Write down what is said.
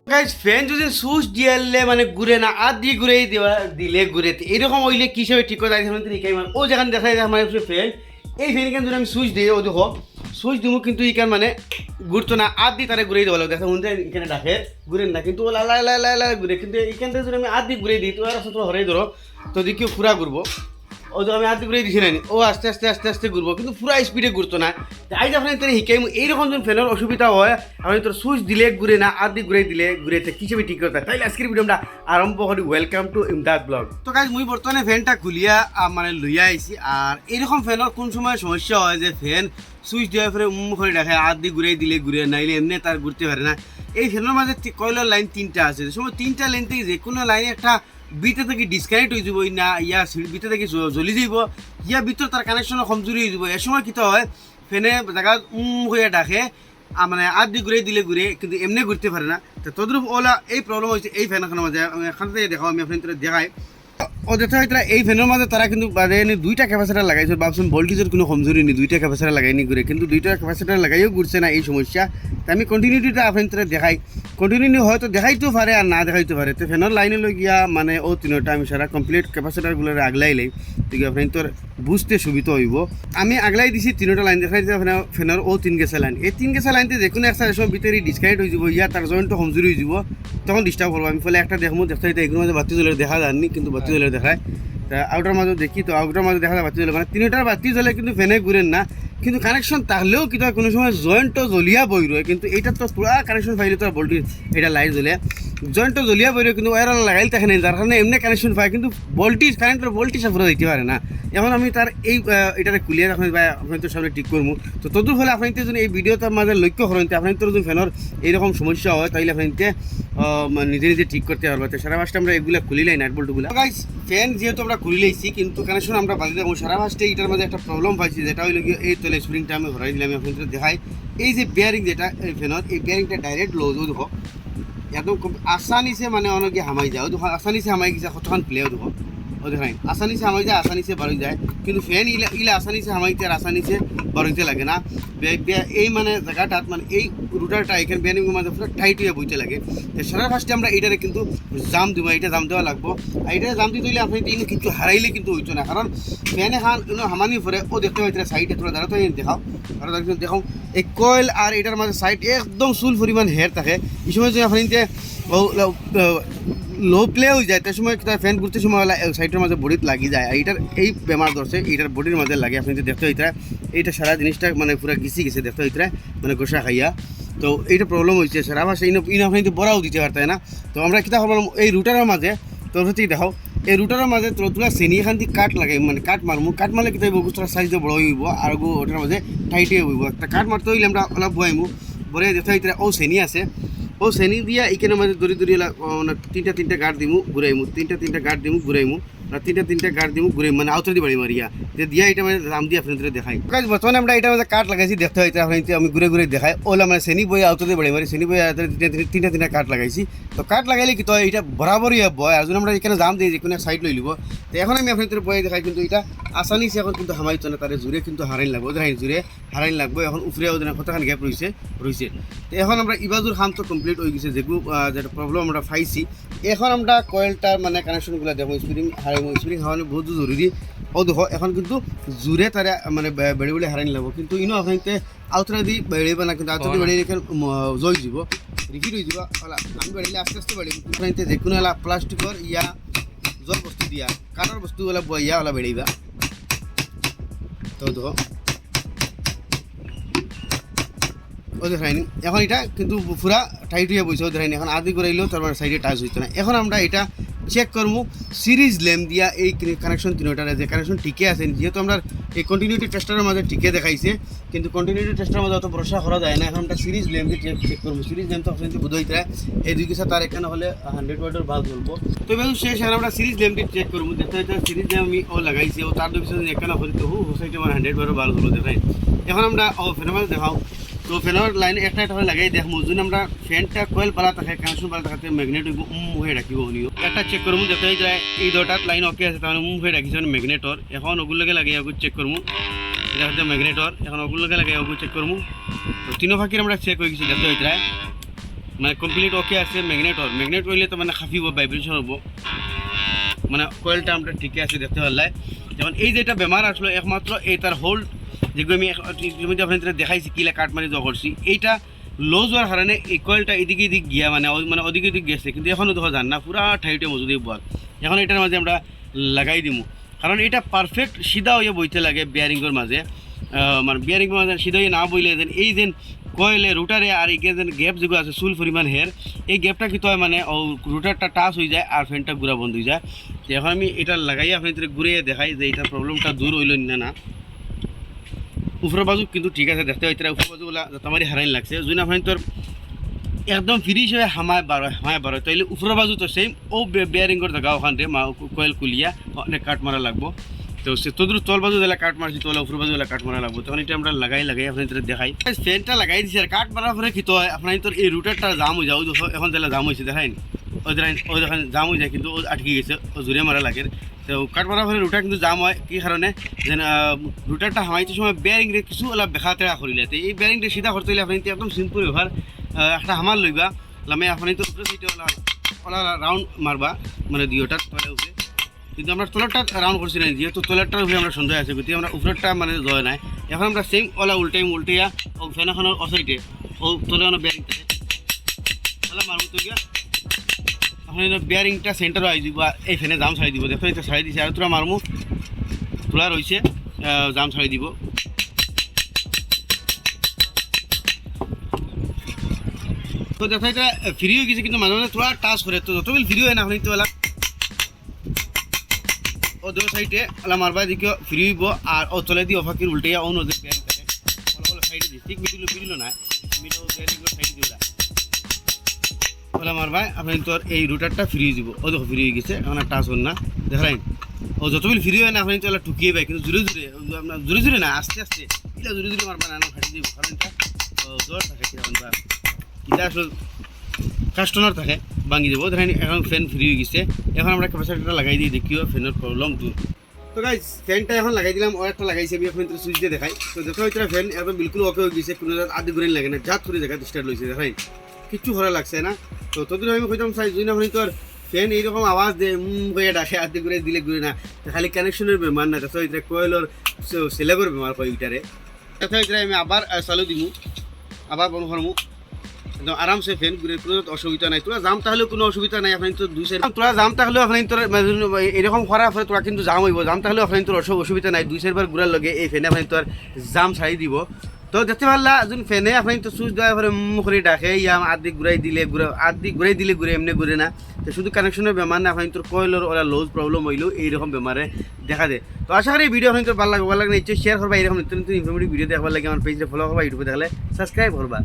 Guys fan যদি switch দিয়ালে মানে ঘুরে না আর দিয়ে ঘুরে দেওয়া দিলে ঘুরে এরকম হইলে কি হিসাবে ঠিক করে ও যেখানে দেখা যায় আমার ফ্যান এই ফ্যান কেন যদি আমি সুইচ দিই ও দেখো সুইচ দিব কিন্তু ইকান মানে ঘুরতো না আর দিয়ে তারা ঘুরে দেওয়া লাগবে দেখা মনে এখানে ডাকে ঘুরেন না কিন্তু ও লা ঘুরে কিন্তু এইখান থেকে যদি আমি আর দিয়ে ঘুরে দিই তো আর আসলে হরাই ধরো তো দেখি পুরা ঘুরবো ও তো আমি হাতে ঘুরে দিছি না ও আস্তে আস্তে আস্তে আস্তে ঘুরবো কিন্তু পুরো স্পিডে ঘুরতো না আজ আপনার তোর শিখাই এইরকম যখন ফ্যানের অসুবিধা হয় আপনি তোর সুইচ দিলে ঘুরে না আদি ঘুরে দিলে ঘুরেছে কিসেবে ঠিক করতে তাইলে আজকের ভিডিওটা আরম্ভ করি ওয়েলকাম টু ইমদাদ ব্লগ তো গাইজ মুই বর্তমানে ফ্যানটা খুলিয়া মানে লইয়া আইছি আর এরকম ফ্যানের কোন সময় সমস্যা হয় যে ফ্যান সুইচ দেওয়ার পরে করে দেখে আদি ঘুরে দিলে ঘুরে নাইলে এমনি তার ঘুরতে পারে না এই ফ্যানের মাঝে কয়লার লাইন তিনটা আছে সময় তিনটা লাইন থেকে যে কোনো লাইনে একটা বিতে থেকে ডিসকানেক্ট হয়ে যাব না ইয়া বিতে থেকে জ্বলি যাব ইয়া ভিতর তার কানেকশন কমজোরি হয়ে যাব এ সময় কী হয় ফ্যানে জায়গা হয়ে ডাকে মানে আধ দিয়ে ঘুরে দিলে ঘুরে কিন্তু এমনি ঘুরতে পারে না তো তদ্রুপ ওলা এই প্রবলেম হয়েছে এই ফ্যানখানের মাঝে এখান থেকে দেখাও আমি আপনার দেখাই ও দেখা হয় এই ফ্যানের মাঝে তারা কিন্তু দুইটা ক্যাপাসিটার লাগাইছে ভাবছেন ভোল্টেজের কোনো কমজোরি নেই দুইটা ক্যাপাসিটার লাগাইনি ঘুরে কিন্তু দুইটা ক্যাপাসিটার লাগাইও ঘুরছে না এই সমস্যা তো আমি কন্টিনিউটিটা আপনার দেখাই কন্টিনিউ হয়তো দেখাইতেও পারে আর না দেখাইতে পারে তো ফ্যানের লাইনে লই গিয়া মানে ও তিনটা আমি সারা কমপ্লিট ক্যাপাসিটারগুলো আগলাইলে তো আপনার তোর বুঝতে সুবিধা হইব আমি আগলাই দিছি তিনটা লাইন দেখাই দিতে ফ্যানের ও তিন গেছে লাইন এই তিন গেছে লাইনতে যে কোনো একটা সময় ভিতরে ডিসকানেক্ট হয়ে যাব ইয়া তার জয়েন্টটা কমজোরি হয়ে যাব তখন ডিস্টার্ব করবো আমি ফলে একটা দেখবো দেখতে এগুলোর মাঝে বাতি জ্বলে দেখা যায়নি কিন্তু বাতি জ্বলে দেখায় তা আউটার মাঝে দেখি তো আউটার মাঝে দেখা যায় বাতি জ্বলে মানে তিনটার বাতি জ্বলে কিন্তু ফ্যানে ঘুরেন না কিন্তু কানেকশন থাকলেও কিন্তু কোনো সময় জয়েন্টও জ্বলিয়া বই রয়ে কিন্তু এইটার তো পুরা কানেকশন পাইলে তো ভোল্টেজ এটা লাইট জ্বলে জয়েন্টও জ্বলিয়া বই রয়ে কিন্তু ওয়ার লাগাইলে থাকে যার কারণে এমনি কানেকশন পায় কিন্তু ভোল্টেজ কারেন্টের ভোল্টেজটা পুরো দিতে পারে না এখন আমি তার এই এটাকে খুলিয়ে রাখুন বা আপনার তোর সামনে ঠিক করবো তো তদুর ফলে আপনার যদি এই ভিডিওটার মাঝে লক্ষ্য করেন আপনার তোর যদি ফ্যানের এইরকম সমস্যা হয় তাহলে আপনার নিজে নিজে ঠিক করতে পারবো তো সারা মাসটা আমরা এগুলো খুলিলাই নাট বল্টুগুলো গাইস ফ্যান যেহেতু আমরা খুলিলাইছি কিন্তু কানেকশন আমরা বাদ দেবো সারা মাসটা এটার মধ্যে একটা প্রবলেম পাইছি যেটা হইল গিয়ে এই তলে স্প্রিংটা আমি হরাই দিলাম আপনাদের দেখাই এই যে বেয়ারিং যেটা এই ফ্যানের এই বেয়ারিংটা ডাইরেক্ট লো দেখো একদম আসানিসে মানে অনেক হামাই যায় দেখো আসানিসে হামাই গেছে কতক্ষণ প্লেও দেখো ও দেখাই আসানিসে হামাই যায় আসানিসে বাড়ি যায় কিন্তু ফ্যান ইলা আসানিসে হামাইতে আর আসানিসে বাড়িতে লাগে না এই মানে জায়গাটাত মানে এই রুটারটা এখানে বেয়ারিংয়ের মাঝে পুরো টাইট হয়ে বইতে লাগে তো সারা ফার্স্টে আমরা এইটারে কিন্তু জাম দিব এটা জাম দেওয়া লাগবো আর এইটারে জাম দিতে হইলে আপনি কিছু হারাইলে কিন্তু হইতো না কারণ ফ্যানে খান হামানি পরে ও দেখতে পাইতে সাইডে তোরা দাঁড়াতে দেখাও আর দেখো এই কয়েল আর এটার মাঝে সাইড একদম চুল পরিমাণ হেয়ার থাকে এই সময় যদি আপনি লো প্লে হয়ে যায় তার সময় ফ্যান ঘুরতে সময় সাইডের মাঝে বডিত লাগি যায় আর এটার এই বেমার ধরছে এটার বডির মাঝে লাগে আপনি যদি দেখতে হইতে এইটা সারা জিনিসটা মানে পুরো গিসি গেছে দেখতে হইতে মানে গোসা খাইয়া তো এইটা প্রবলেম হয়েছে সারা মাসে আপনি বড়াও দিতে পারতেন না তো আমরা কিতা ভাবলাম এই রুটারের মাঝে তোর থেকে দেখাও এই রুটারের মাঝে তোরা চেনি এখান থেকে কাঠ লাগে মানে কাঠ মারমু কাঠ মারলে কিতা বস্তুটা সাইজ বড় হইব আর ওটার মাঝে টাইটে হইব একটা কাঠ মারতে হইলে আমরা অলপ বয়াইমু বলে দেখতে হইতে ও চেনি আছে ও চেনি দিয়া এইখানে মাঝে দড়ি মানে তিনটা গাঁট দিমু ঘুরাইমু তিনটা গাঁট দিমু ঘুরাইমু আর তিনটা গাঁট দিমু ঘুরাইমু মানে আউতরে দি বাড়ি মারিয়া যে দিয়া এটা মানে দাম দিয়ে আপনাদের দেখাই বর্তমানে আমরা এটা মাঝে কাঠ লাগাইছি দেখতে হইতে আপনি আমি ঘুরে দেখাই ওলা মানে চেনি বই আউতরে বাড়ি মারি চেনি বই তিনটা কাঠ লাগাইছি তো কাঠ লাগাইলে কি তো এটা বরাবরই বয় আর যদি আমরা এখানে দাম দিই যে কোনো সাইড লই লিব তো এখন আমি আপনাদের বয়ে দেখাই কিন্তু এটা আসানিসে এখন কিন্তু হামাইতো না তার জুড়ে কিন্তু হারাইন লাগবো ওদের জুড়ে হারাইন লাগবো এখন উফরে ওদের কতখানি গ্যাপ রয়েছে তো এখন আমরা ইবাজুর খাম তো কমপ্লিট হয়ে গেছে যেগুলো যেটা প্রবলেম আমরা পাইছি এখন আমরা কয়েলটার মানে কানেকশনগুলো দেখো স্প্রিং হারানো বহুত জরুরি ও দেখো এখন কিন্তু জুড়ে তারা মানে বেড়ে হারাইন লাগবো কিন্তু ইনো আপনাকে আউতরা দি বেড়েবে না কিন্তু আউতরা বেড়ে রেখে জয় যাব রিফিট হয়ে যাব আমি বেড়ে আস্তে আস্তে বেড়ে আপনাকে যে কোনো প্লাস্টিকর ইয়া জল বস্তু দিয়া কাঠের বস্তুগুলো বইয়া ওলা বেড়েবা তো দেখো ও দেখায়নি এখন এটা কিন্তু পুরা টাইট হয়ে বসে ও দেখায়নি এখন আদি করাইলেও তারপর সাইডে টাচ হইতো না এখন আমরা এটা চেক করবো সিরিজ ল্যাম্প দিয়া এই কানেকশন তিনটারে যে কানেকশন টিকে আছে যেহেতু আমরা এই কন্টিনিউটি টেস্টারের মাঝে টিকে দেখাইছে কিন্তু কন্টিনিউটি টেস্টারের মাঝে অত ভরসা করা যায় না এখন আমরা সিরিজ ল্যাম্প দিয়ে চেক করবো সিরিজ ল্যাম্প তো আপনাদের বোধ হইতে এই দুই কিছু তার এখানে হলে 100 ওয়াটের বাল্ব বলবো তো এবার শেষ আর আমরা সিরিজ ল্যাম্পটি চেক করবো দেখতে হইতে সিরিজ ল্যাম্প আমি ও লাগাইছি ও তার দুই কিছু এখানে হলে তো হোসাইতে আমার 100 ওয়াটের বাল্ব হলো দেখাই এখন আমরা ফ্যানের মাঝে দেখাও তো ফ্যানের লাইনে একটা লাগাই দেখবো যদি আমরা ফ্যানটা কয়েল পালা থাকে কানেকশন পালা থাকতে ম্যাগনেট হইব হয়ে রাখিব উনিও একটা চেক করবো দেখতে যায় এই দুটার লাইন ওকে আছে তাহলে হয়ে রাখিছে ম্যাগনেটর এখন ওগুলোকে লাগে ওগুলো চেক করবো এটা হচ্ছে ম্যাগনেটর এখন ওগুলোকে লাগে ওগুলো চেক করবো তো তিনো ফাঁকির আমরা চেক হয়ে গেছি দেখতে যায় মানে কমপ্লিট ওকে আছে ম্যাগনেট হইলে তো মানে খাফিব ভাইব্রেশন হবো মানে কয়েলটা আমরা ঠিকই আছে দেখতে পারলাই। যেমন এই যেটা বেমার আসলো একমাত্র এটার হোল্ড যেগুলো আমি আপনাদের দেখাইছি কিলা কাট মারি জোয়া করছি, এইটা লুজ হওয়ার কারণে এই কয়েলটা এদিকে গিয়া মানে ওদিকে গেছে, কিন্তু এখনও দেখা যান না, পুরা ঠাইটে মজুদি বল। এখন এটার মাঝে আমরা লাগাই দিমু, কারণ এটা পারফেক্ট সিধা হয়ে বইতে লাগে বিয়ারিংয়ের মাঝে, মানে বিয়ারিংয়ের মাঝে সিধা হয়ে না বইলে যেন এই যেন কয়েলে রুটারে আর এই যেন গ্যাপ যেগুলো আছে চুল পরিমাণ হের, এই গ্যাপটা কিন্তু হয় মানে রুটারটা টাচ হয়ে যায় আর ফ্যানটা ঘুরা বন্ধ হয়ে যায়। তো এখন আমি এটা লাগাই আপনাদের ঘুরিয়ে দেখাই যে এটার প্রবলেমটা দূর হইল না। উপরের বাজু কিন্তু ঠিক আছে দেখতে পাইতে, উপরের বাজুগুলা আমারই হারাইন লাগছে, যদি আপনি তোর একদম ফ্রি হিসেবে হামায় বারো তাইলে উপরের বাজু তো সেম ও বিয়ারিংয়ের জায়গা ওখানে কয়েল কুলিয়া অনেক কাট মারা লাগবো। তো সে তোদের তল বাজু দিলে কাট মারছি, তোলা উপর বাজু দিলে কাট মারা লাগবো, তখন এটা আমরা লাগাই আপনাদের দেখাই। ফ্যানটা লাগাই দিচ্ছি আর কাট মারার পরে কি তো হয় আপনার তোর এই রুটারটা জাম হয়ে যাও, এখন তাহলে জাম হয়েছে দেখাইন, ওই দেখেন জাম হয়ে যায় কিন্তু ও আটকে গেছে, ও জুড়ে মারা লাগে। তো কাট মারার পরে রুটার কিন্তু জাম হয় কি কারণে যেন রুটারটা হামাইতে সময় বেয়ারিংরে কিছু অলপ বেখা তেড়া করিলে, তো এই বেয়ারিংটা সিধা করতে হলে আপনি একদম সিম্পল ব্যবহার একটা হামার লইবা লামে আপনি তো ওলা রাউন্ড মারবা মানে দুইটার তলে উপরে, কিন্তু আমরা তলারটা রাউন্ড করছি না, যেহেতু তলারটার উপরে আমরা সন্দেহ আছে কিন্তু আমরা উপরেরটা মানে জয় নাই। এখন আমরা সেম ওলা উল্টাইয়া ও ফ্যানখানোর অসাইটে ও তলে বেয়ারিং থাকে ওলা মারব তো গিয়া আপনি বেয়ারিংটা সেন্টার আই দিব, এই ফ্যানে জাম ছাড়ি দিব, দেখো এটা ছাড়ি দিছে আর তোরা মারমু তোলা রয়েছে জাম ছাড়ি দিব। তো দেখো এটা ফ্রি হয়ে গেছে, কিন্তু মাঝে মাঝে তোলা টাচ করে, তো যতবিল ফ্রি হয় না আপনি তো ও দু সাইডে ওলা মারবা দিকে ফ্রি হইব আর ও তলে দিয়ে অফাকির উল্টাইয়া অন্য যে বেয়ারিং থাকে ওলা সাইডে দিই ঠিক মিডিল না মিডিল বেয়ারিংয়ের সাইডে দিয়ে ওলা মারবা আপনি তোর এই রুটারটা ফ্রি হয়ে যাব। ও দেখো ফ্রি হয়ে গেছে, এখন টাচ হন না দেখাই ও যতবিল ফ্রি হয় না আপনি তো ঠুকিয়ে পাই, কিন্তু জোরে জোরে না আস্তে আস্তে এটা জোরে মারবা না ফাটি দিব, কারণ এটা জ্বর থাকে এটা আসলে কাস্টমার থাকে ভাঙি দেবো। ধরেন এখন ফ্যান ফ্রি হয়ে গেছে, এখন আমরা ক্যাপাসিটারটা লাগাই দিই দেখিও ফ্যানের প্রবলেম দূর। তো গাইজ ফ্যানটা এখন লাগাই দিলাম, ও একটা লাগাইছি আমি এখন সুইচ দিয়ে দেখাই। তো দেখো এটা ফ্যান একদম বিলকুল ওকে হয়ে গেছে, কোনো আধি ঘুরে লাগে না, জাত করে জায়গায় স্টার্ট লইছে দেখাই কিচ্ছু ভালো লাগছে না। তো তোদের আমি কইতাম চাই যদি আপনি তোর ফ্যান এইরকম আওয়াজ দেয় করে ডাকে আধি ঘুরে দিলে ঘুরে না, খালি কানেকশনের বেমার না, দেখো এটা কয়েলর সেলেগর বেমার কয় এটারে। দেখো এটা আমি আবার চালু দিমু, আবার বন্ধ করমু, একদম আরামসে ফ্যান ঘুরে, কোনো অসুবিধা নাই। তোরা জাম তাহলেও কোনো অসুবিধা নাই, আপনি তো দুই সাইড তোরা জাম তাহলেও আপনি তোর এরকম করার পরে তোরা কিন্তু জাম হইব, জাম তাহলেও আপনি তোর অসুবিধা নাই, দুই সাইডবার ঘুরার লগে এই ফ্যানে আপনি তোর জাম ছাড়ি দিব। তো দেখতে পারলা যখন ফ্যানে আপনি তো সুইচ দেওয়ার পরে মুখরি ডাকে ইয়া আধি ঘুরাই দিলে ঘুরে এমনি ঘুরে না, তো শুধু কানেকশনের বেমার না, আপনি তোর কয়েলের ওরা লোজ প্রবলেম হইলেও এইরকম বেমারে দেখা দেয়। তো আশা করি এই ভিডিও আপনি তোর ভালো লাগবে, নিশ্চয়ই শেয়ার করবা, এরকম নিত্য নতুন ইনফরমেটিভ ভিডিও দেখবার লাগে আমার পেজে ফলো করবা, ইউটিউবে দেখলে সাবস্ক্রাইব করবা।